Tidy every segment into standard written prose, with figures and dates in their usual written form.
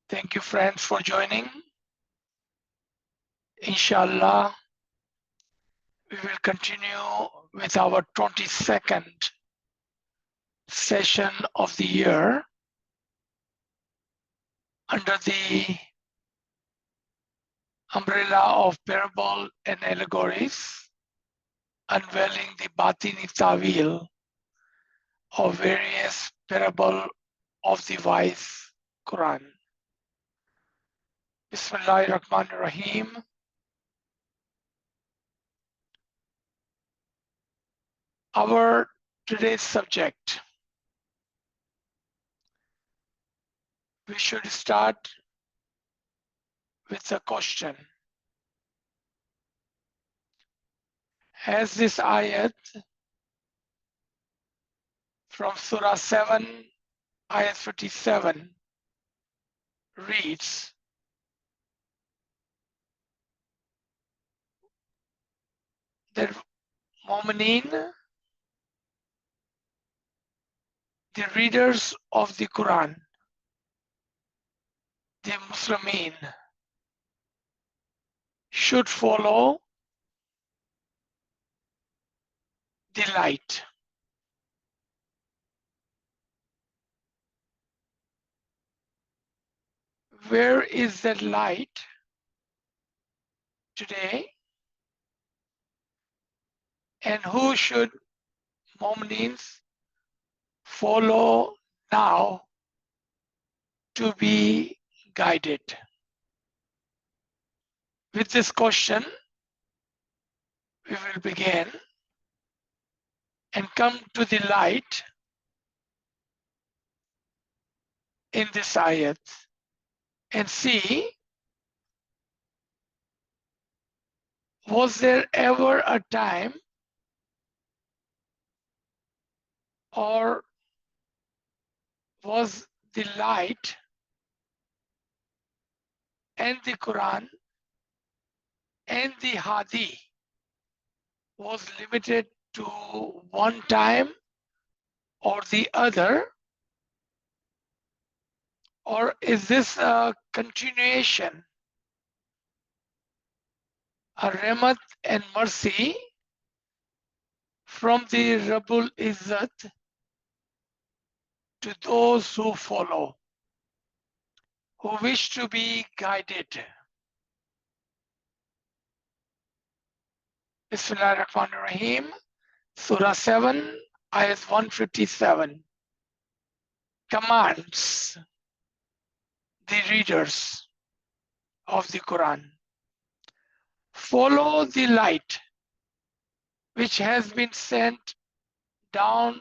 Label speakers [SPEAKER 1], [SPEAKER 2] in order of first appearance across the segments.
[SPEAKER 1] Thank you, friends, for joining. Inshallah, we will continue with our 22nd session of the year under the umbrella of parable and allegories, unveiling the Batini Tawil of various parable of the wise Quran. Bismillahirrahmanirrahim. Our today's subject, we should start with a question. Has this ayat from Surah 7, ayat 57 reads, that Mu'mineen, the readers of the Quran, the Muslimin, should follow the light. Where is that light today? And who should Mu'minins follow now to be guided? With this question, we will begin and come to the light in this ayat and see, was there ever a time or was the light and the Quran and the Hadi was limited to one time or the other? Or is this a continuation, a rahmat and mercy from the Rabbul Izzat to those who follow, who wish to be guided? Bismillahirrahmanirrahim. Surah 7, ayat 157 commands the readers of the Quran, follow the light which has been sent down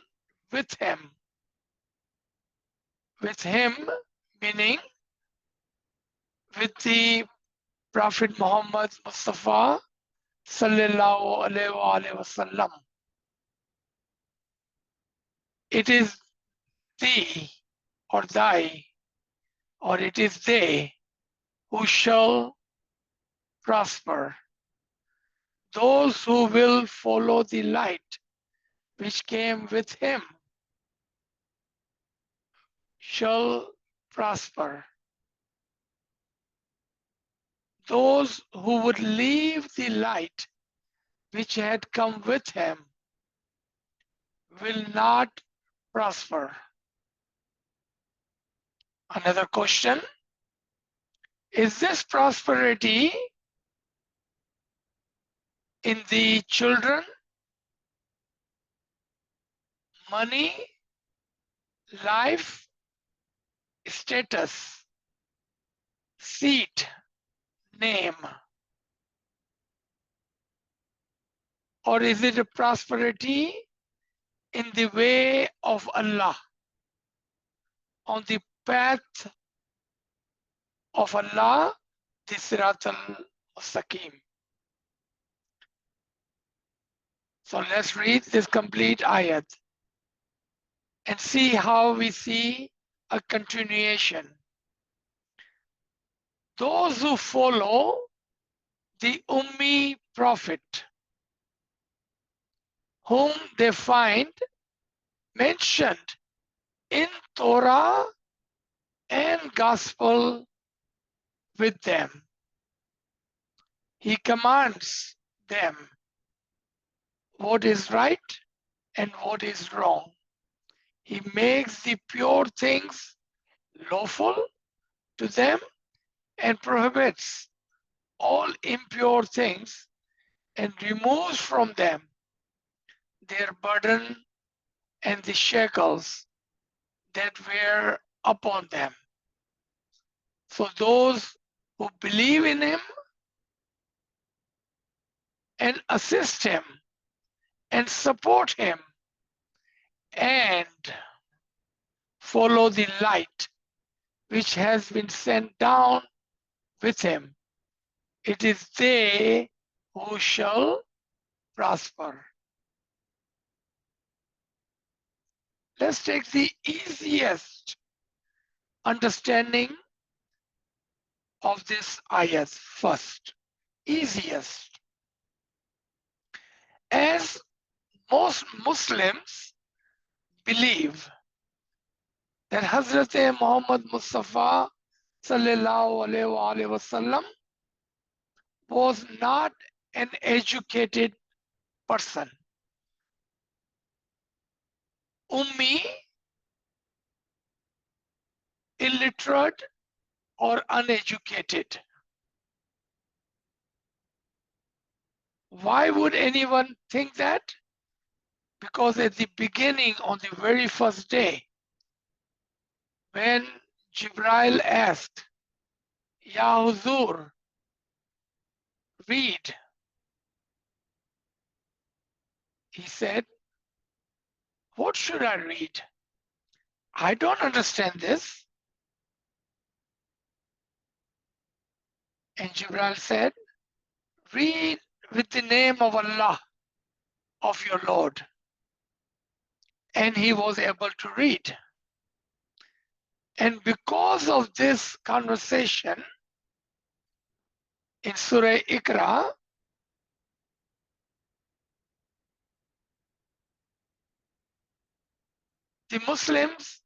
[SPEAKER 1] with him. With him, meaning with the Prophet Muhammad Mustafa sallallahu alaihi wasallam. It is thee or thy, or it is they who shall prosper. Those who will follow the light which came with him shall prosper. Those who would leave the light which had come with him will not prosper. Another question, is this prosperity in the children, money, life, status, seat, name? Or is it a prosperity in the way of Allah, on the path of Allah, the Sirat al-Mustaqim? So let's read this complete ayat and see how we see a continuation. Those who follow the Ummi Prophet, whom they find mentioned in Torah and Gospel with them. He commands them what is right and what is wrong. He makes the pure things lawful to them and prohibits all impure things and removes from them their burden and the shackles that were upon them. So those who believe in him and assist him and support him and follow the light which has been sent down with him, it is they who shall prosper. Let's take the easiest understanding of this ayat first. Easiest. As most Muslims believe that Hazrat Muhammad Mustafa sallallahu alaihi wasallam was not an educated person. Ummi, illiterate or uneducated. Why would anyone think that? Because at the beginning, on the very first day, when Jibril asked, Ya Huzur, read, he said, what should I read? I don't understand this. And Jibril said, read with the name of Allah, of your Lord. And he was able to read. And because of this conversation in Surah Iqra, the Muslims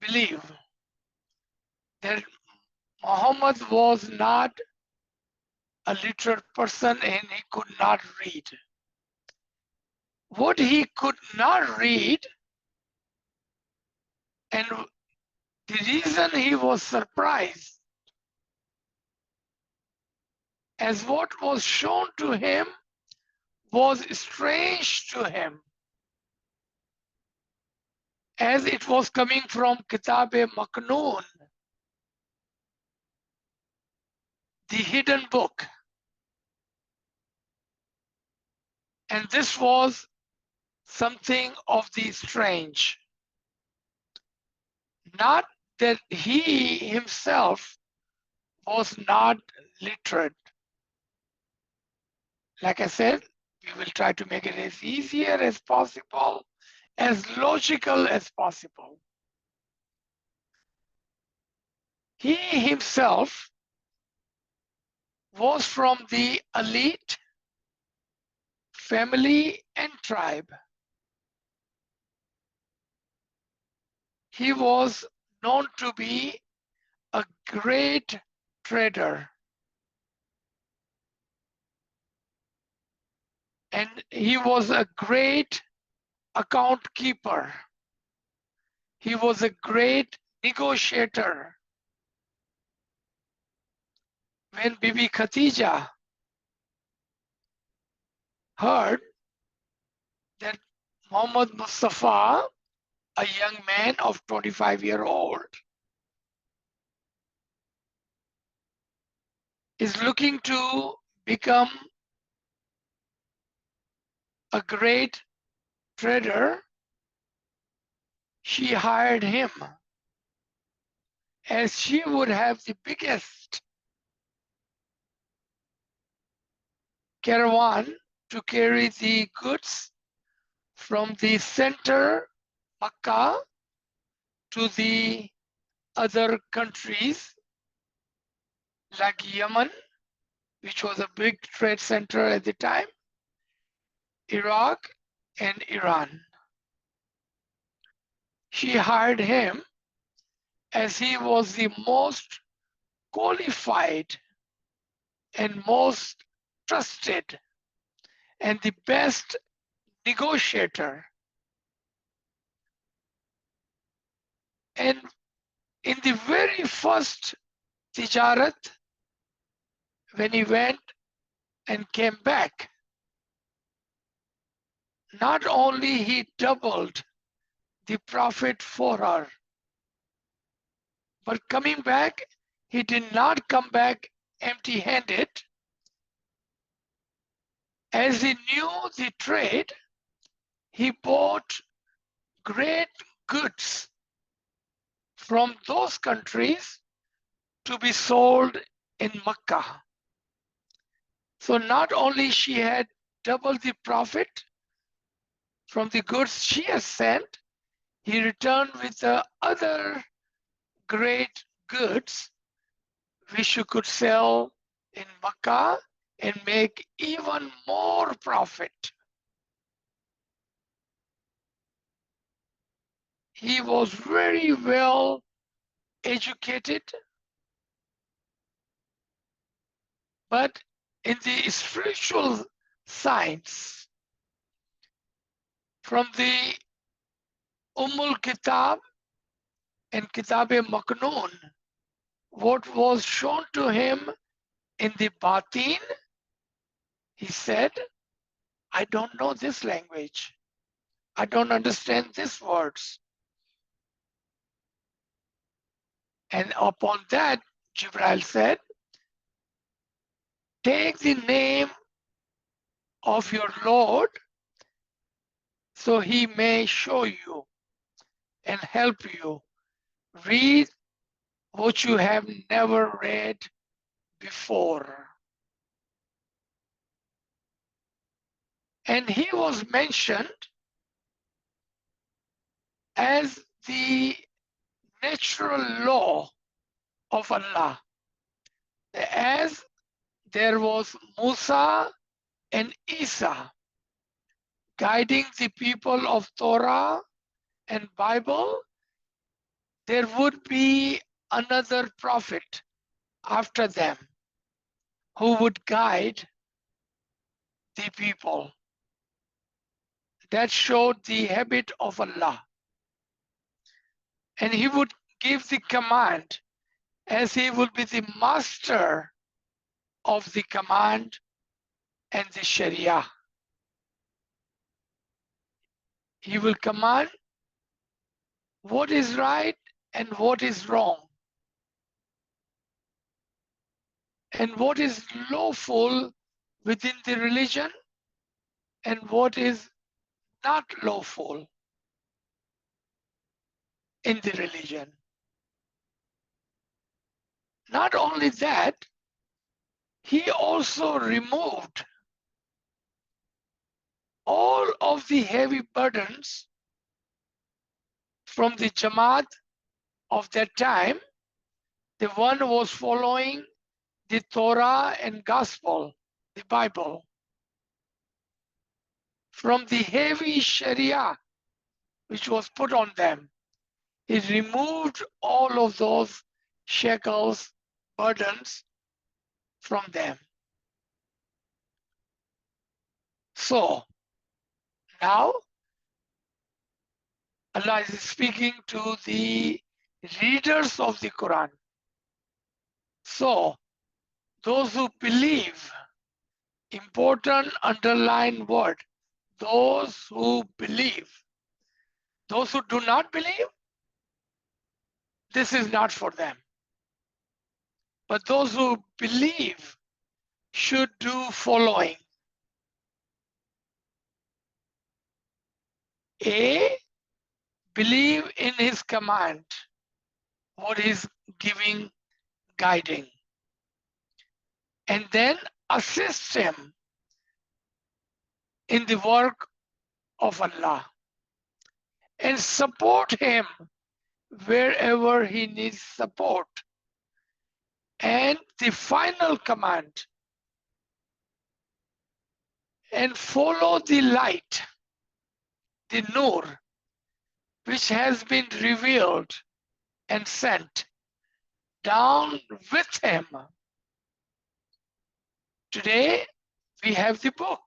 [SPEAKER 1] believe that Muhammad was not a literate person and he could not read. What he could not read, and the reason he was surprised, as what was shown to him was strange to him, as it was coming from Kitab-e-Maknoon, the hidden book. And this was something of the strange. Not that he himself was not literate. Like I said, we will try to make it as easier as possible, as logical as possible. He himself was from the elite family and tribe. He was known to be a great trader. And he was a great account keeper. He was a great negotiator. When Bibi Khatija heard that Muhammad Mustafa, a young man of 25-year-old, is looking to become a great trader, she hired him, as she would have the biggest caravan to carry the goods from the center Makkah to the other countries like Yemen, which was a big trade center at the time, Iraq and Iran. She hired him as he was the most qualified and most trusted and the best negotiator. And in the very first tijarat, when he went and came back, not only he doubled the profit for her, but coming back, he did not come back empty-handed. As he knew the trade, he bought great goods from those countries to be sold in Makkah. So not only she had double the profit from the goods she has sent, he returned with the other great goods which you could sell in Makkah and make even more profit. He was very well educated, but in the spiritual science, from the Kitab and Kitab-e-Maknoon, what was shown to him in the Batin, he said, I don't know this language. I don't understand these words. And upon that, Jibril said, take the name of your Lord so he may show you and help you read what you have never read before. And he was mentioned as the natural law of Allah. As there was Musa and Isa guiding the people of Torah and Bible, there would be another prophet after them who would guide the people. That showed the habit of Allah. And he would give the command as he will be the master of the command and the Sharia. He will command what is right and what is wrong, and what is lawful within the religion and what is not lawful in the religion. Not only that, he also removed all of the heavy burdens from the Jamaat of that time, the one who was following the Torah and Gospel, the Bible. From the heavy Sharia which was put on them, he removed all of those shackles, burdens from them. So now Allah is speaking to the readers of the Quran. So those who believe, important underline word, those who believe. Those who do not believe, this is not for them. But those who believe should do following. A, believe in his command, what he's giving, guiding. And then assist him in the work of Allah. And support him wherever he needs support. And the final command, and follow the light, the nur, which has been revealed and sent down with him. Today, we have the book.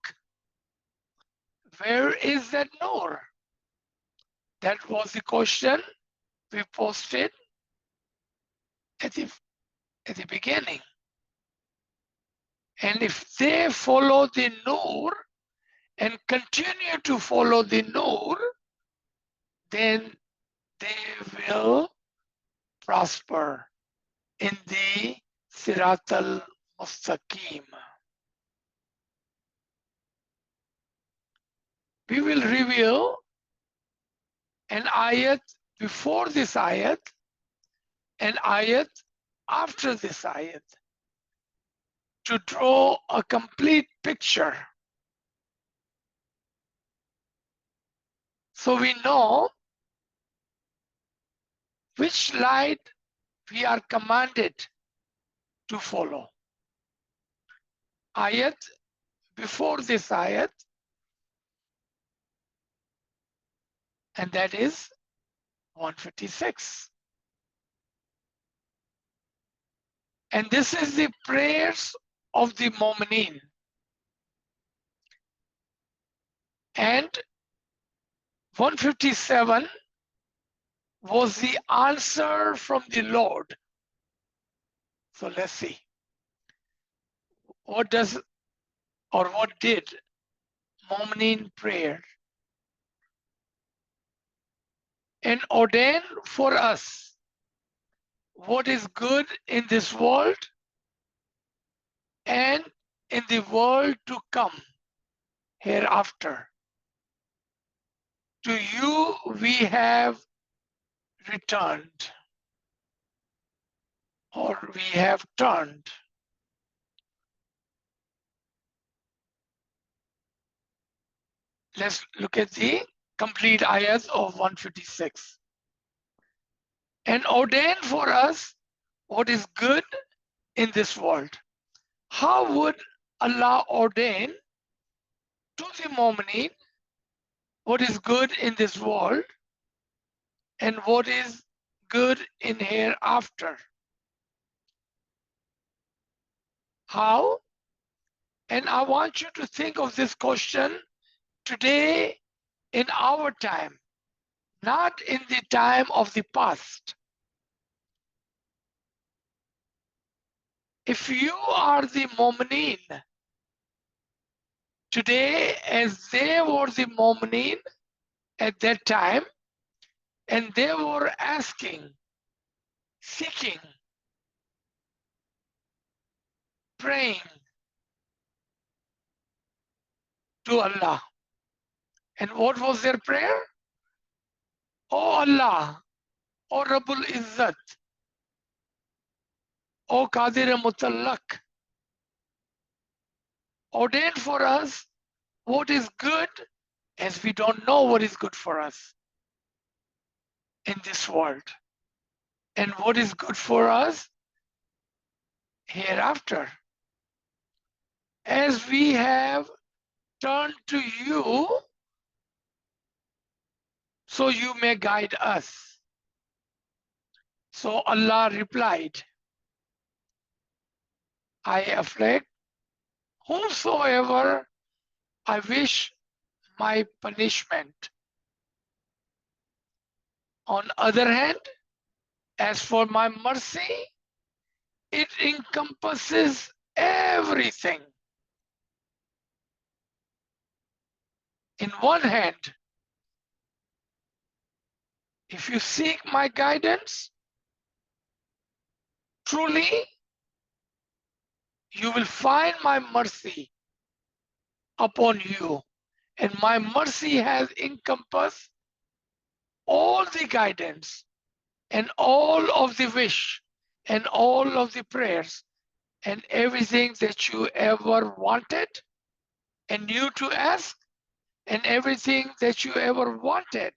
[SPEAKER 1] Where is that Noor? That was the question we posted at the beginning. And if they follow the Noor and continue to follow the Noor, then they will prosper in the Sirat al-Mustaqim. We will reveal an ayat before this ayat, an ayat after this ayat, to draw a complete picture. So we know which light we are commanded to follow. Ayat before this ayat, and that is 156. And this is the prayers of the Mu'mineen. And 157 was the answer from the Lord. So let's see. What does or what did Mu'mineen prayer? And ordain for us what is good in this world and in the world to come hereafter. To you we have returned, or we have turned. Let's look at the complete ayahs of 156. And ordain for us what is good in this world. How would Allah ordain to the Mu'mineen what is good in this world and what is good in hereafter? How? And I want you to think of this question today in our time, not in the time of the past. If you are the Mu'mineen today as they were the Mu'mineen at that time, and they were asking, seeking, praying to Allah. And what was their prayer? Oh Allah, O Rabbul Izzat, O Qadir Mutallak, ordain for us what is good, as we don't know what is good for us in this world, and what is good for us hereafter. As we have turned to you, so you may guide us. So Allah replied, I afflict whomsoever I wish my punishment. On other hand, as for my mercy, it encompasses everything. In one hand, if you seek my guidance, truly you will find my mercy upon you. And my mercy has encompassed all the guidance and all of the wish and all of the prayers and everything that you ever wanted and knew to ask and everything that you ever wanted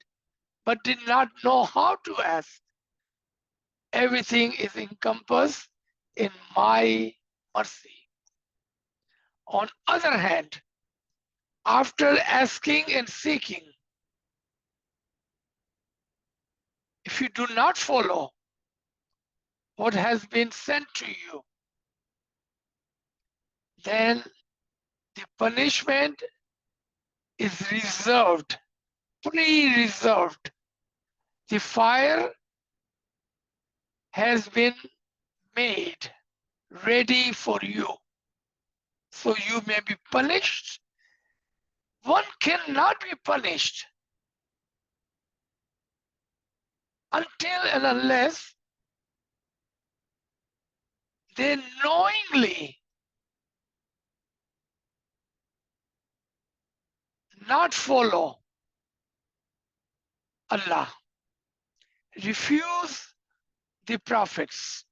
[SPEAKER 1] but did not know how to ask. Everything is encompassed in my mercy. On other hand, after asking and seeking, if you do not follow what has been sent to you, then the punishment is reserved, pre-reserved. The fire has been made ready for you, so you may be punished. One cannot be punished until and unless they knowingly not follow Allah, refuse the prophets,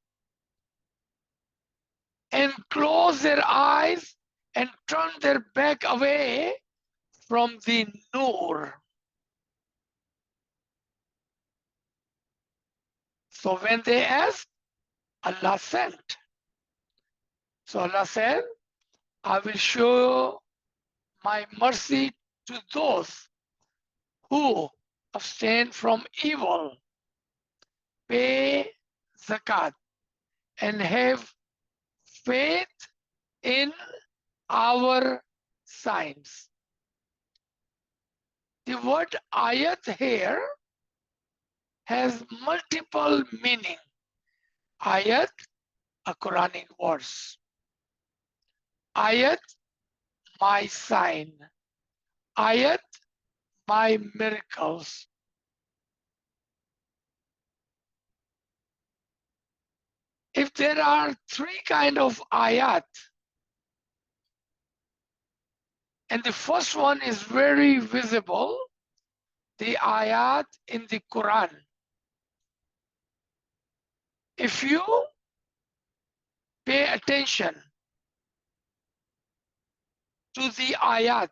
[SPEAKER 1] and close their eyes and turn their back away from the Nur. So when they asked, Allah sent. So Allah said, I will show my mercy to those who abstain from evil, pay zakat, and have faith in our signs. The word ayat here has multiple meaning. Ayat, a Quranic verse. Ayat, my sign. Ayat, my miracles. If there are three kind of ayat, and the first one is very visible, the ayat in the Quran. If you pay attention to the ayat,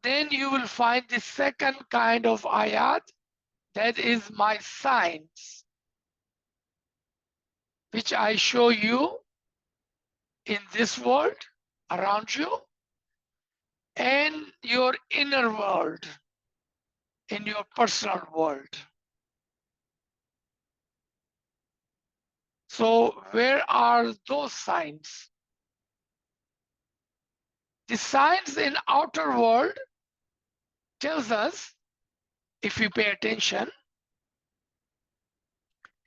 [SPEAKER 1] then you will find the second kind of ayat, that is my signs, which I show you in this world around you and your inner world, in your personal world. So where are those signs? The signs in outer world tells us, if you pay attention,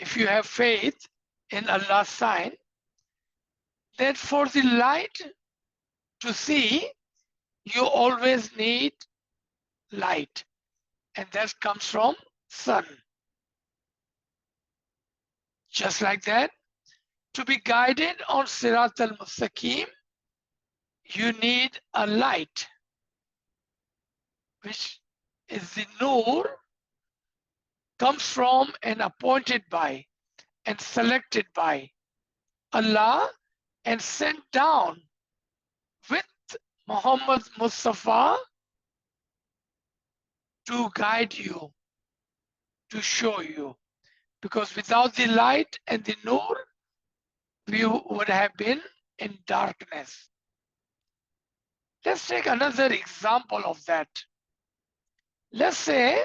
[SPEAKER 1] if you have faith in Allah's sign, that for the light to see, you always need light, and that comes from sun. Just like that, to be guided on Sirat al-Mustaqim, you need a light, which is the Nur, comes from and appointed by and selected by Allah and sent down with Muhammad Mustafa to guide you, to show you. Because without the light and the Nur, we would have been in darkness. Let's take another example of that. Let's say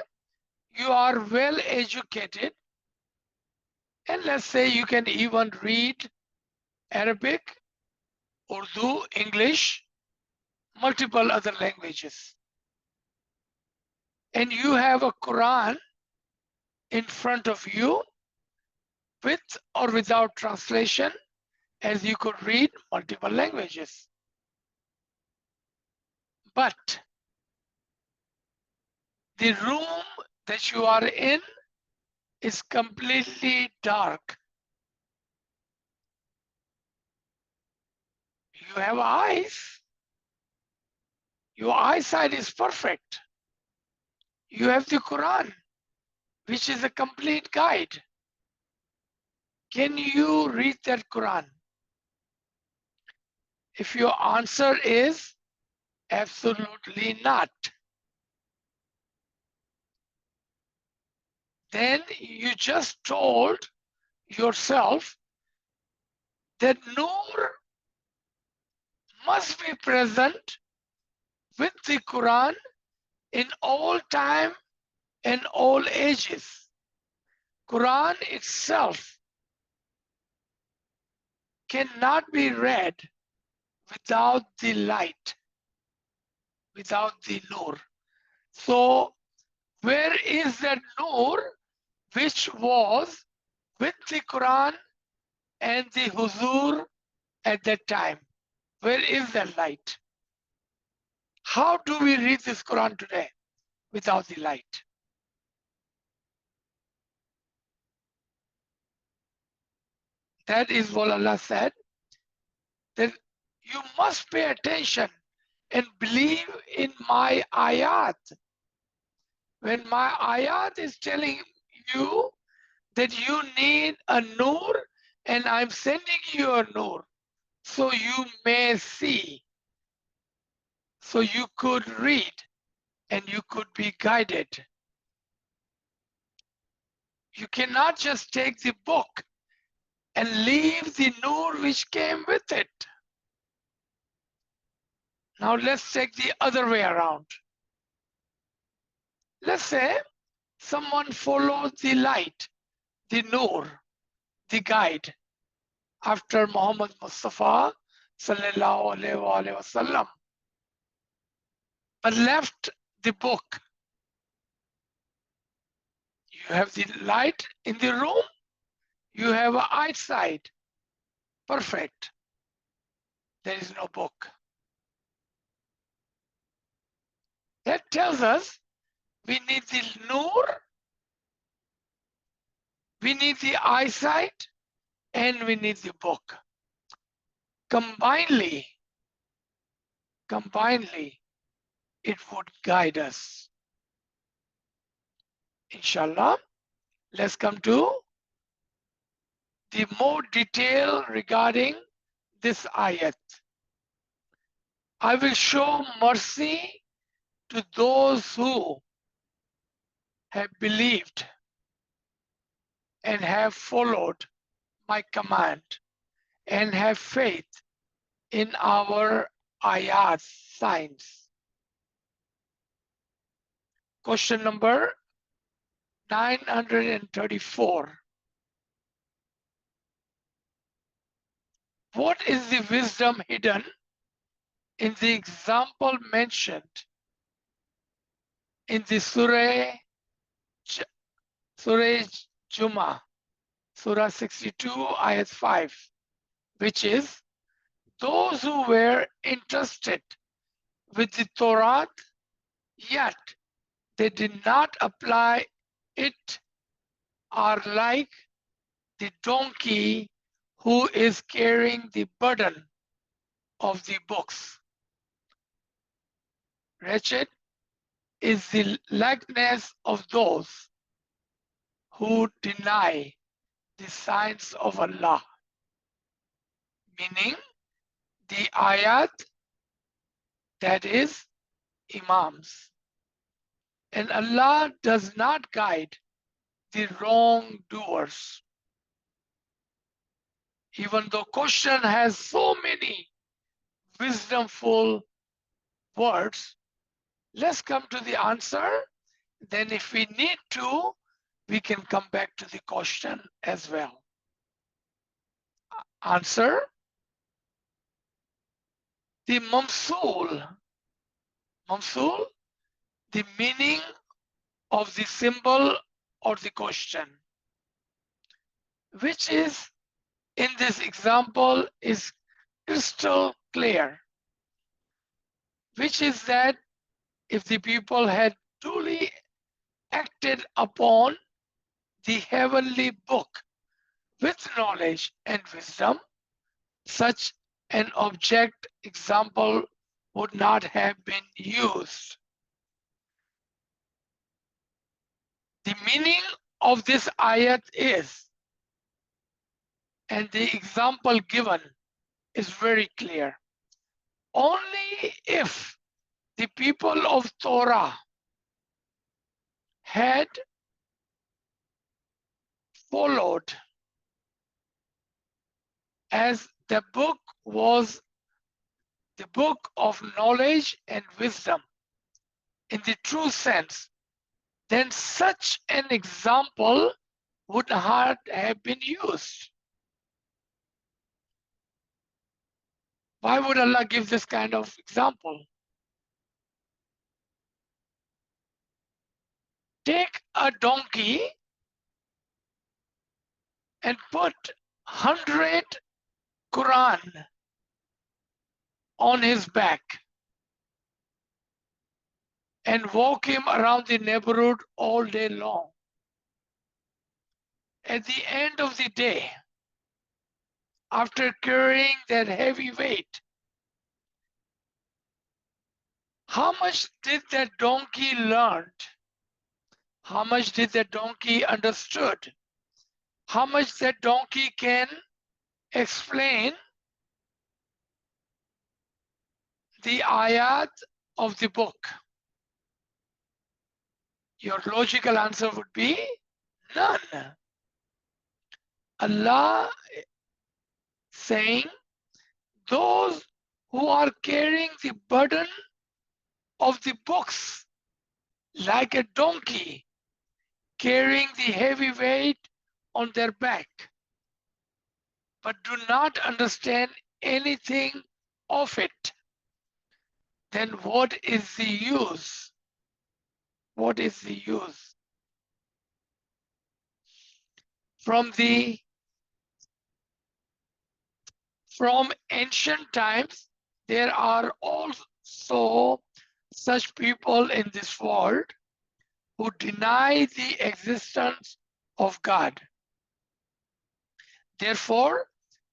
[SPEAKER 1] you are well educated, and let's say you can even read Arabic, Urdu, English, multiple other languages. And you have a Quran in front of you with or without translation, as you could read multiple languages. But the room that you are in is completely dark. You have eyes. Your eyesight is perfect. You have the Quran, which is a complete guide. Can you read that Quran? If your answer is absolutely not, then you just told yourself that Nur must be present with the Quran in all time and all ages. Quran itself cannot be read without the light, without the nur. So where is that nur which was with the Quran and the Huzur at that time? Where is that light? How do we read this Quran today without the light? That is what Allah said, that you must pay attention and believe in my ayat. When my ayat is telling you that you need a nur and I'm sending you a nur so you may see, so you could read and you could be guided. You cannot just take the book and leave the nur which came with it. Now let's take the other way around. Let's say someone followed the light, the nur, the guide after Muhammad Mustafa sallallahu alaihi wasallam, but left the book. You have the light in the room, you have an eyesight, perfect. There is no book. That tells us we need the nur, we need the eyesight, and we need the book. Combinedly, it would guide us. Inshallah, let's come to the more detail regarding this ayat. I will show mercy to those who have believed and have followed my command and have faith in our ayat signs. Question number 934. What is the wisdom hidden in the example mentioned in the Surah Juma, Surah 62, ayat 5, which is, those who were entrusted with the Torah, yet they did not apply it, are like the donkey who is carrying the burden of the books. Wretched is the likeness of those who deny the signs of Allah, meaning the ayat, that is imams. And Allah does not guide the wrongdoers. Even though question has so many wisdomful words, let's come to the answer. Then if we need to, we can come back to the question as well. Answer: the mamsul, the meaning of the symbol or the question, which is in this example is crystal clear, which is that if the people had truly acted upon the heavenly book with knowledge and wisdom, such an object example would not have been used. The meaning of this ayat is, and the example given is very clear, only if the people of Torah had followed, as the book was the book of knowledge and wisdom in the true sense, then such an example would not have been used. Why would Allah give this kind of example? Take a donkey and put 100 Quran on his back and walk him around the neighborhood all day long. At the end of the day, after carrying that heavy weight, how much did that donkey learn? How much did that donkey understood? How much that donkey can explain the ayat of the book? Your logical answer would be none. Allah saying, those who are carrying the burden of the books like a donkey carrying the heavy weight on their back, but do not understand anything of it, then what is the use? What is the use? From ancient times, there are also such people in this world who deny the existence of God. Therefore,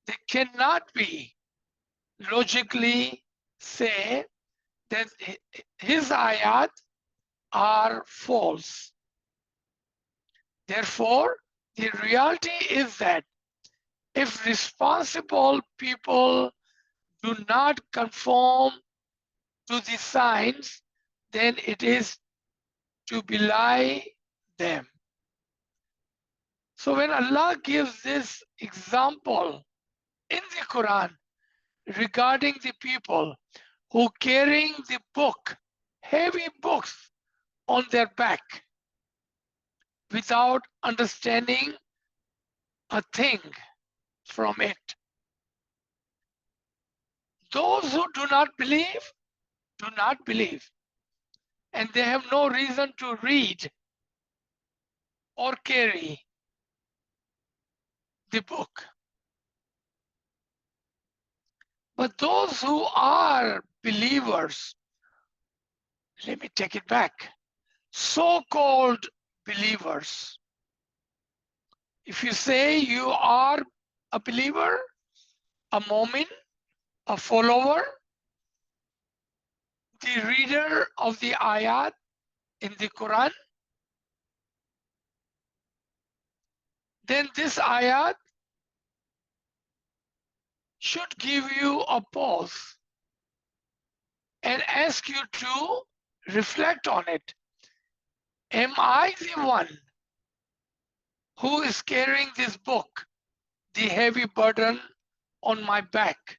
[SPEAKER 1] they cannot be logically say that his ayat are false. Therefore, the reality is that if responsible people do not conform to the signs, then it is to belie them. So when Allah gives this example in the Quran regarding the people who carrying the book, heavy books on their back without understanding a thing from it. Those who do not believe, do not believe. And they have no reason to read or carry the book. But those who are believers, let me take it back, so-called believers. If you say you are a believer, a mu'min, a follower, the reader of the ayat in the Quran, then this ayat should give you a pause and ask you to reflect on it. Am I the one who is carrying this book, the heavy burden on my back?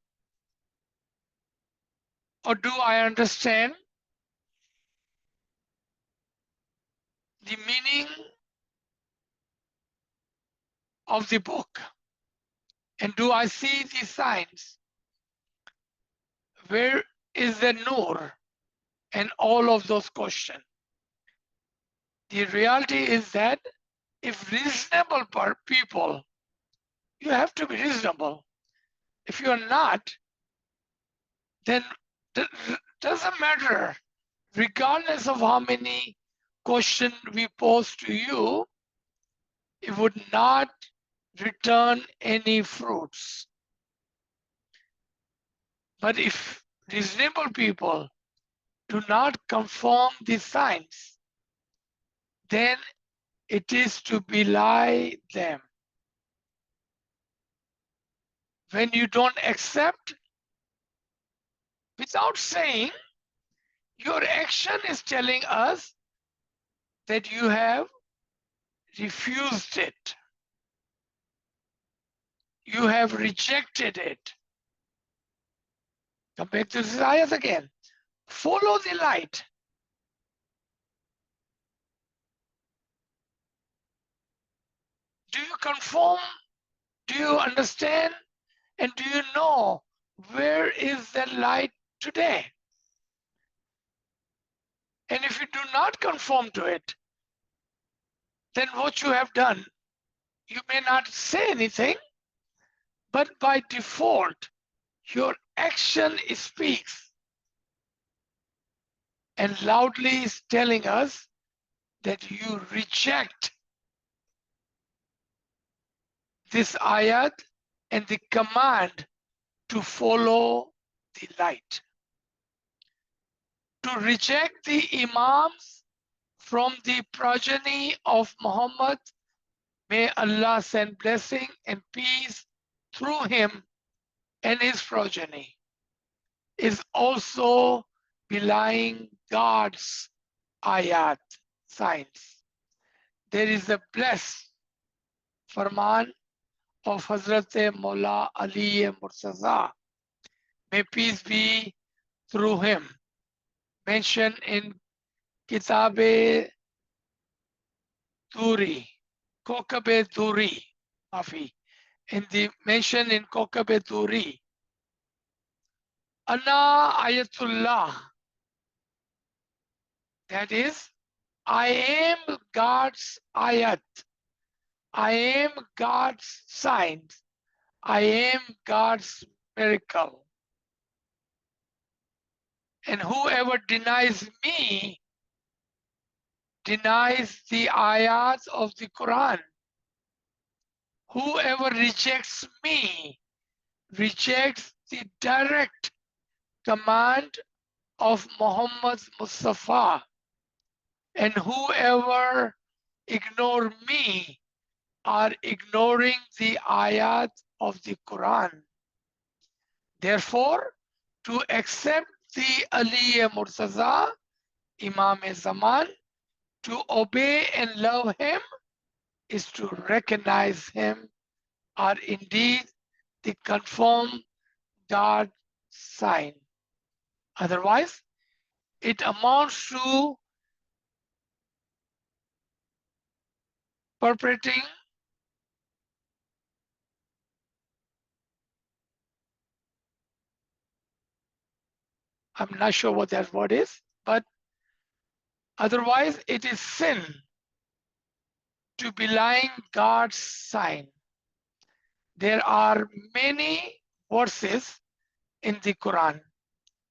[SPEAKER 1] Or do I understand the meaning of the book? And do I see the signs? Where is the nur? And all of those questions. The reality is that if reasonable people, you have to be reasonable. If you are not, then it doesn't matter. Regardless of how many questions we pose to you, it would not return any fruits. But if reasonable people do not conform these signs, then it is to belie them. When you don't accept, without saying, your action is telling us that you have refused it. You have rejected it. Come back to this ayat again. Follow the light. Do you conform? Do you understand? And do you know where is that light today? And if you do not conform to it, then what you have done, you may not say anything, but by default, your action speaks and loudly is telling us that you reject this ayat and the command to follow the light. To reject the imams from the progeny of Muhammad, may Allah send blessing and peace through him and his progeny, is also belying God's ayat, signs. There is a blessed farman of Hazrat Mullah Ali Murtaza, may peace be through him, mentioned in Kitab-e Duri, Kokab-e Duri, Mafi, in the mention in Kokab-e Duri, Ana Ayatullah, that is, I am God's ayat, I am God's signs, I am God's miracle. And whoever denies me denies the ayats of the Quran. Whoever rejects me rejects the direct command of Muhammad Mustafa. And whoever ignore me are ignoring the ayat of the Quran. Therefore, to accept the Ali Murtaza, Imam Zaman, to obey and love him is to recognize him are indeed the confirmed God sign. Otherwise, it amounts to perpetrating I'm not sure what that word is, but otherwise it is sin to belie God's sign. There are many verses in the Quran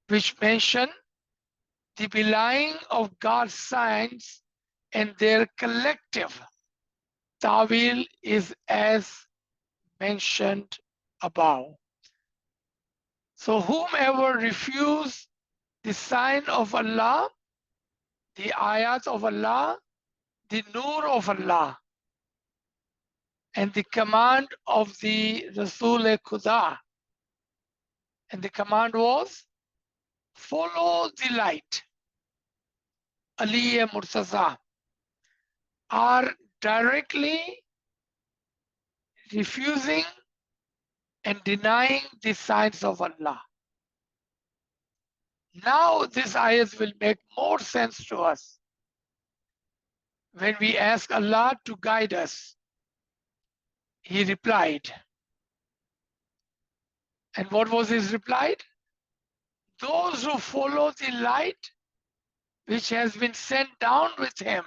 [SPEAKER 1] which mention the belying of God's signs, and their collective tawil is as mentioned above. So whomever refuse the sign of Allah, the ayat of Allah, the nur of Allah, and the command of the Rasul Khuda, and the command was follow the light, Ali Murtaza, are directly refusing and denying the signs of Allah. Now this ayat will make more sense to us when we ask Allah to guide us. He replied. And what was his reply? Those who follow the light which has been sent down with him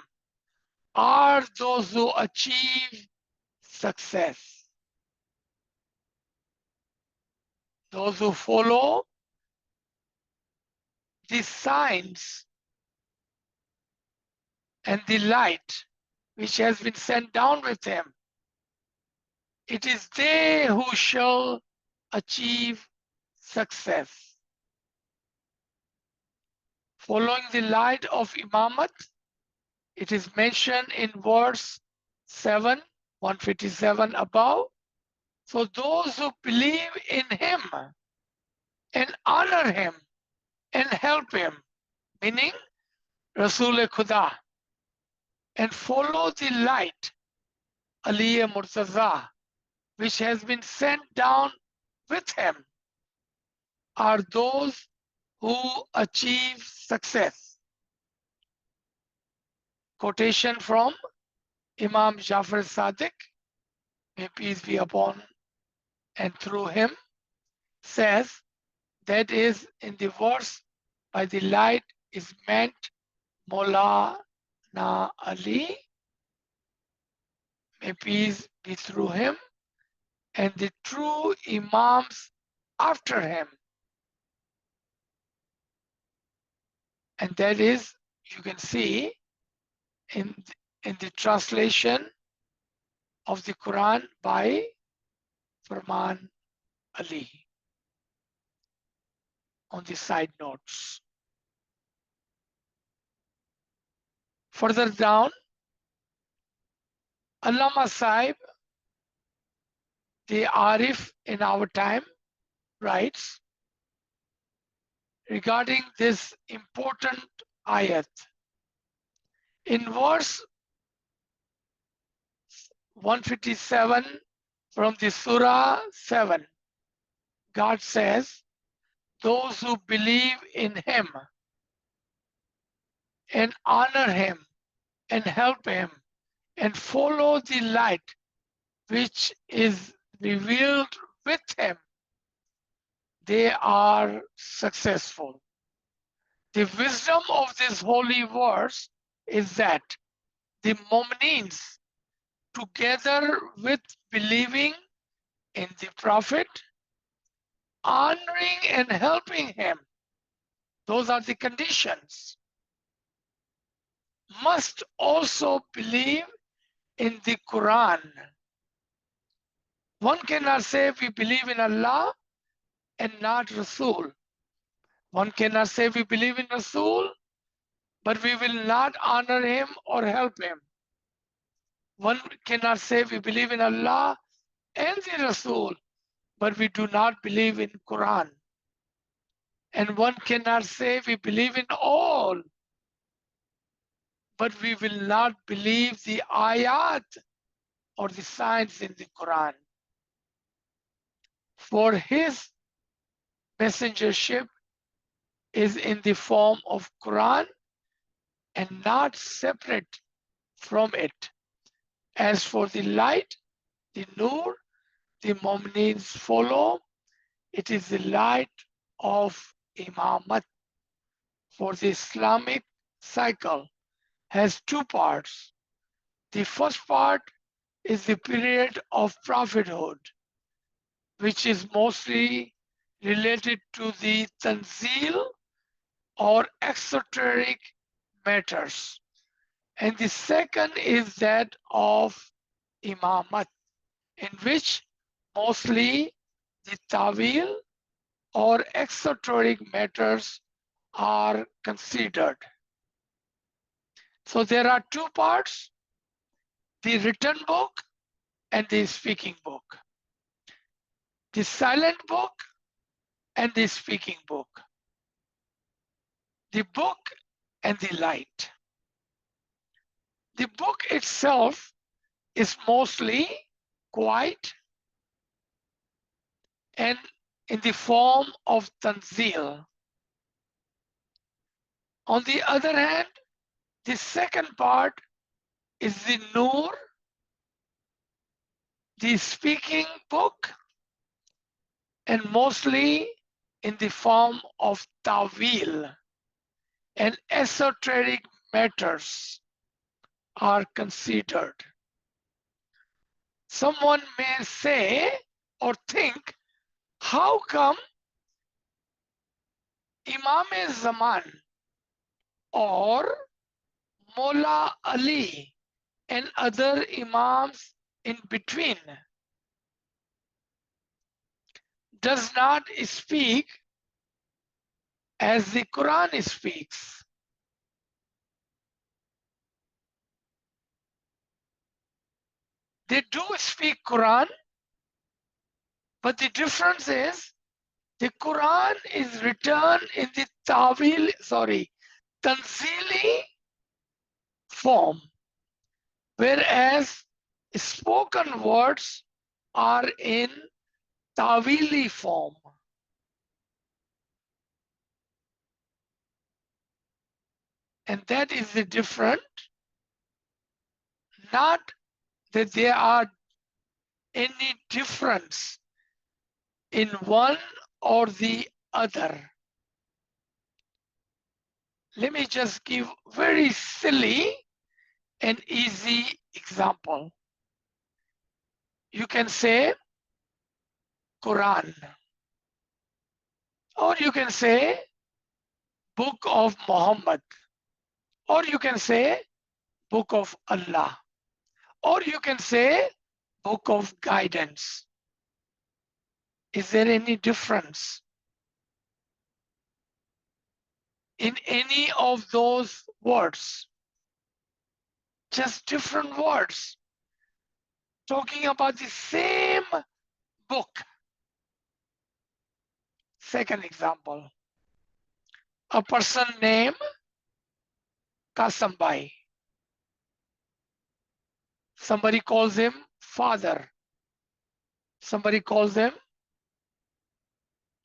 [SPEAKER 1] are those who achieve success. Those who follow the signs and the light which has been sent down with him, it is they who shall achieve success. Following the light of Imamat, it is mentioned in verse 7, 157 above. So those who believe in him and honor him and help him, meaning Rasul Khuda, and follow the light, Ali Murtaza, which has been sent down with him, are those who achieve success. Quotation from Imam Jafar Sadiq, may peace be upon and through him, says, that is in the verse, by the light is meant Maulana Ali, may peace be through him, and the true Imams after him. And that is, you can see in, in the translation of the Quran by Farman Ali on the side notes. Further down, Allama Sahib, the Arif in our time, writes regarding this important ayat. In verse 157 from the Surah 7, God says, those who believe in him and honor him and help him and follow the light which is revealed with him, they are successful. The wisdom of this holy verse is that the Mu'minins, together with believing in the Prophet, honoring and helping him, those are the conditions, must also believe in the Quran. One cannot say we believe in Allah and not Rasul. One cannot say we believe in Rasul, but we will not honor him or help him. One cannot say we believe in Allah and the Rasul, but we do not believe in Quran. And one cannot say we believe in all, but we will not believe the ayat or the signs in the Quran. For his messengership is in the form of Quran and not separate from it. As for the light, the nur, the Mu'minins follow, it is the light of Imamat. For the Islamic cycle has two parts. The first part is the period of prophethood, which is mostly related to the tanzil or exoteric matters. And the second is that of imamat, in which mostly the tawil or exoteric matters are considered. So there are two parts, the written book and the speaking book. The silent book and the speaking book. The book and the light. The book itself is mostly quiet and in the form of tanzil. On the other hand, the second part is the nur, the speaking book, and mostly in the form of tawil and esoteric matters are considered. Someone may say or think, how come Imam-e-Zaman or Mullah Ali and other Imams in between does not speak as the Quran speaks? They do speak Quran, but the difference is the Quran is written in the Tanzili form, whereas spoken words are in Tawili form. And that is the difference, not that they are any difference in one or the other? Let me just give very silly and easy example. You can say Quran, or you can say Book of Muhammad, or you can say Book of Allah, or you can say Book of Guidance. Is there any difference in any of those words? Just different words talking about the same book. Second example, a person named Kasambai. Somebody calls him father. Somebody calls him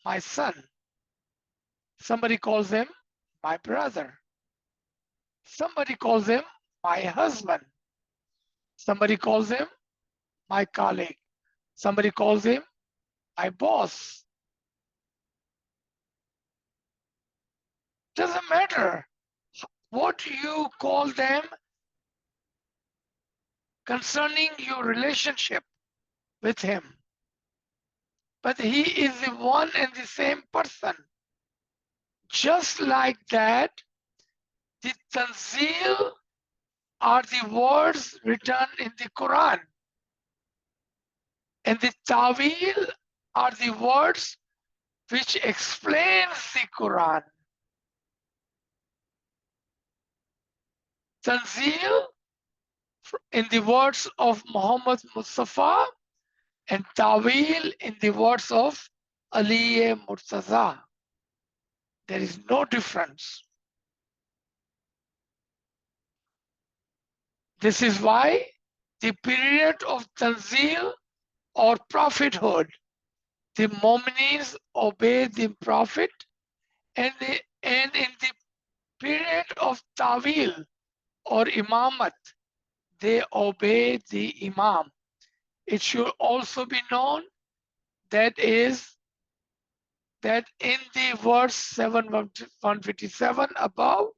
[SPEAKER 1] my son. Somebody calls him my brother. Somebody calls him my husband. Somebody calls him my colleague. Somebody calls him my boss. Doesn't matter what you call them concerning your relationship with him. But he is the one and the same person. Just like that, the tanzil are the words written in the Quran. And the tawil are the words which explains the Quran. Tanzil in the words of Muhammad Mustafa and tawil in the words of Ali Murtaza. There is no difference. This is why the period of Tanzil or prophethood, the Mu'minins obey the Prophet, and in the period of Tawil or Imamat, they obey the Imam. It should also be known that in the verse 157 above,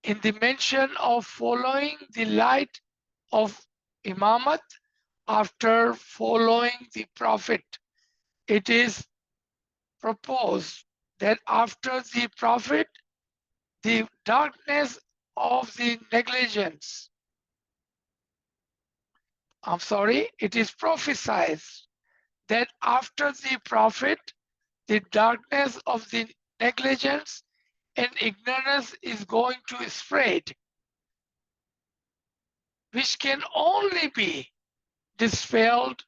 [SPEAKER 1] in the mention of following the light of Imamat after following the Prophet, it is proposed that after the Prophet, the darkness of the negligence, it is prophesied that after the Prophet, the darkness of the negligence and ignorance is going to spread, which can only be dispelled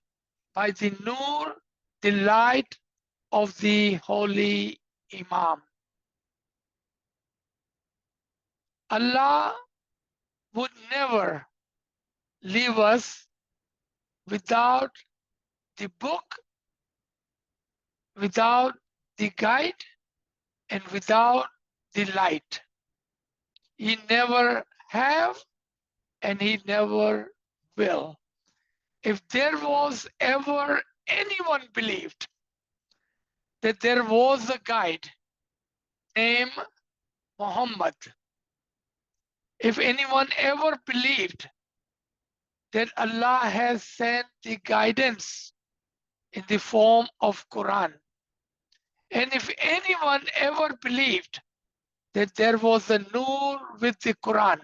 [SPEAKER 1] by the nur, the light of the holy Imam. Allah would never leave us without the book, without the guide, and without the light. He never have and he never will. If there was ever anyone believed that there was a guide named Muhammad, if anyone ever believed that Allah has sent the guidance in the form of Quran, and if anyone ever believed that there was a nur with the Quran,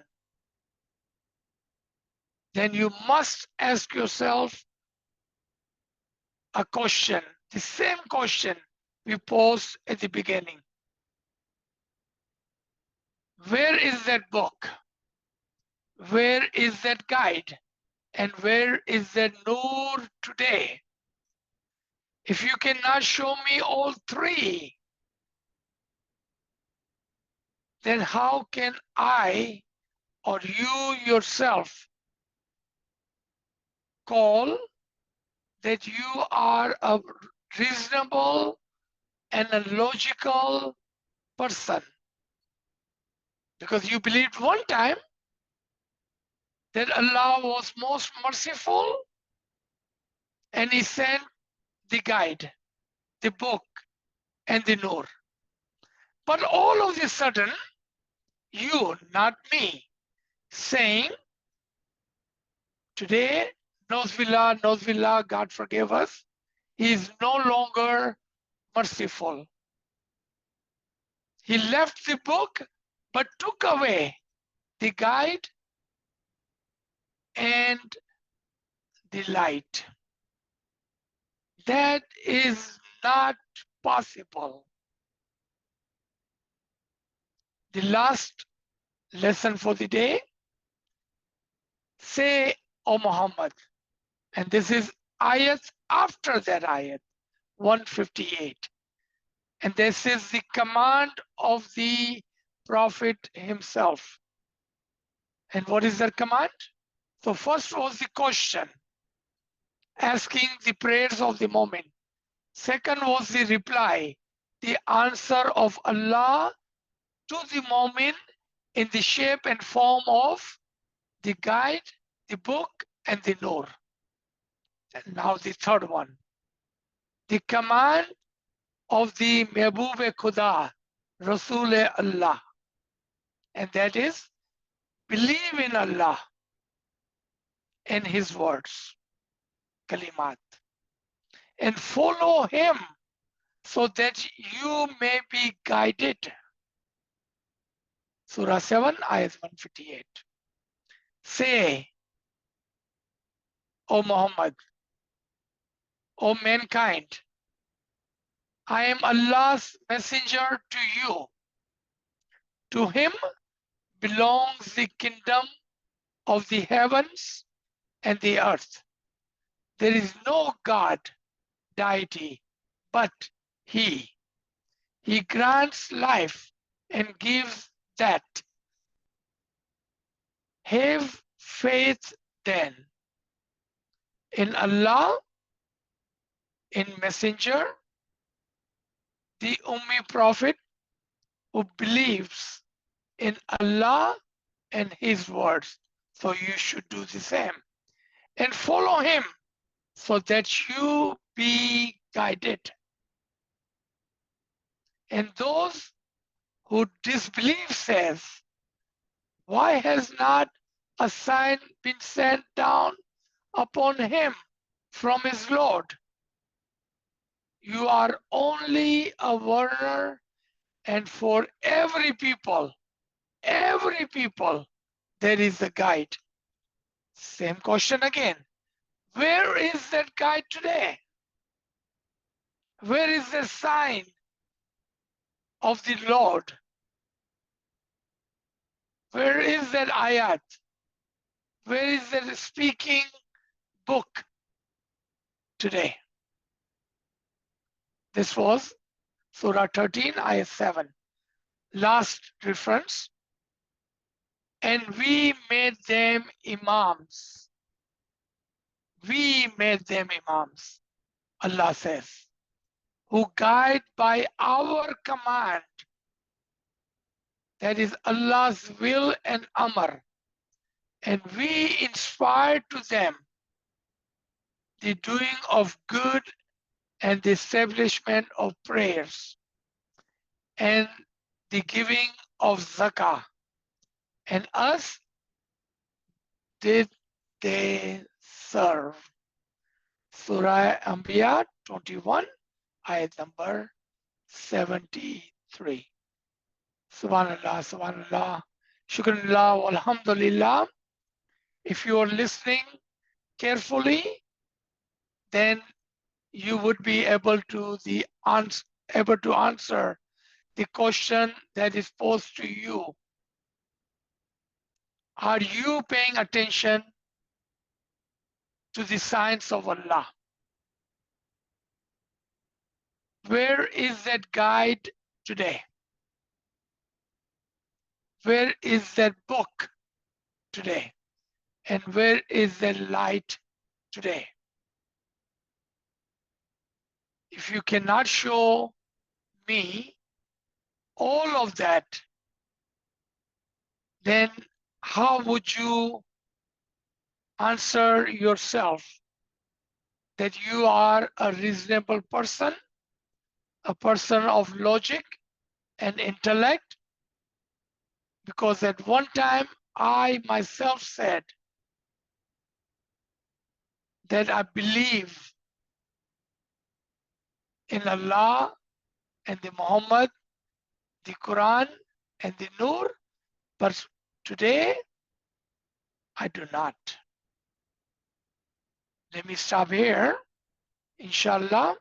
[SPEAKER 1] then you must ask yourself a question, the same question we posed at the beginning. Where is that book? Where is that guide? And where is that nur today? If you cannot show me all three, then how can I or you yourself call that you are a reasonable and a logical person? Because you believed one time that Allah was most merciful and he sent the guide, the book, and the Nur. But all of a sudden, you, not me, saying, today, Nozbillah, God forgive us, he is no longer merciful. He left the book, but took away the guide and the light. That is not possible. The last lesson for the day, say, O Muhammad, and this is ayat after that ayat, 158. And this is the command of the Prophet himself. And what is that command? So first was the question, asking the prayers of the moment. Second was the reply, the answer of Allah to the moment in the shape and form of the guide, the book, and the Nur. And now the third one, the command of the Mehboob Khuda, Rasul Allah. And that is, believe in Allah and His words, kalimat, and follow Him so that you may be guided. Surah 7, ayat 158. Say, O Muhammad, O mankind, I am Allah's messenger to you. To Him belongs the kingdom of the heavens and the earth. There is no God, deity, but He. He grants life and gives that. Have faith then in Allah, in Messenger, the Ummi Prophet who believes in Allah and His words. So you should do the same. And follow Him so that you be guided. And those who disbelieve says, why has not a sign been sent down upon him from his Lord? You are only a warner, and for every people, there is a guide. Same question again. Where is that guide today? Where is the sign of the Lord? Where is that ayat? Where is that speaking book today? This was Surah 13, ayat 7. Last reference. And we made them imams. We made them imams, Allah says, who guide by our command. That is Allah's will and amr. And we inspired to them the doing of good and the establishment of prayers and the giving of zakah. And us did they serve. Surah Anbiya 21, ayat number 73. Subhanallah, subhanallah, shukranallah, alhamdulillah. If you are listening carefully, then you would be able to answer the question that is posed to you. Are you paying attention to the signs of Allah? Where is that guide today? Where is that book today? And where is the light today? If you cannot show me all of that, then how would you answer yourself that you are a reasonable person, a person of logic and intellect, because at one time I myself said that I believe in Allah and the Muhammad, the Quran and the Nur, but today I do not. Let me stop here. Inshallah,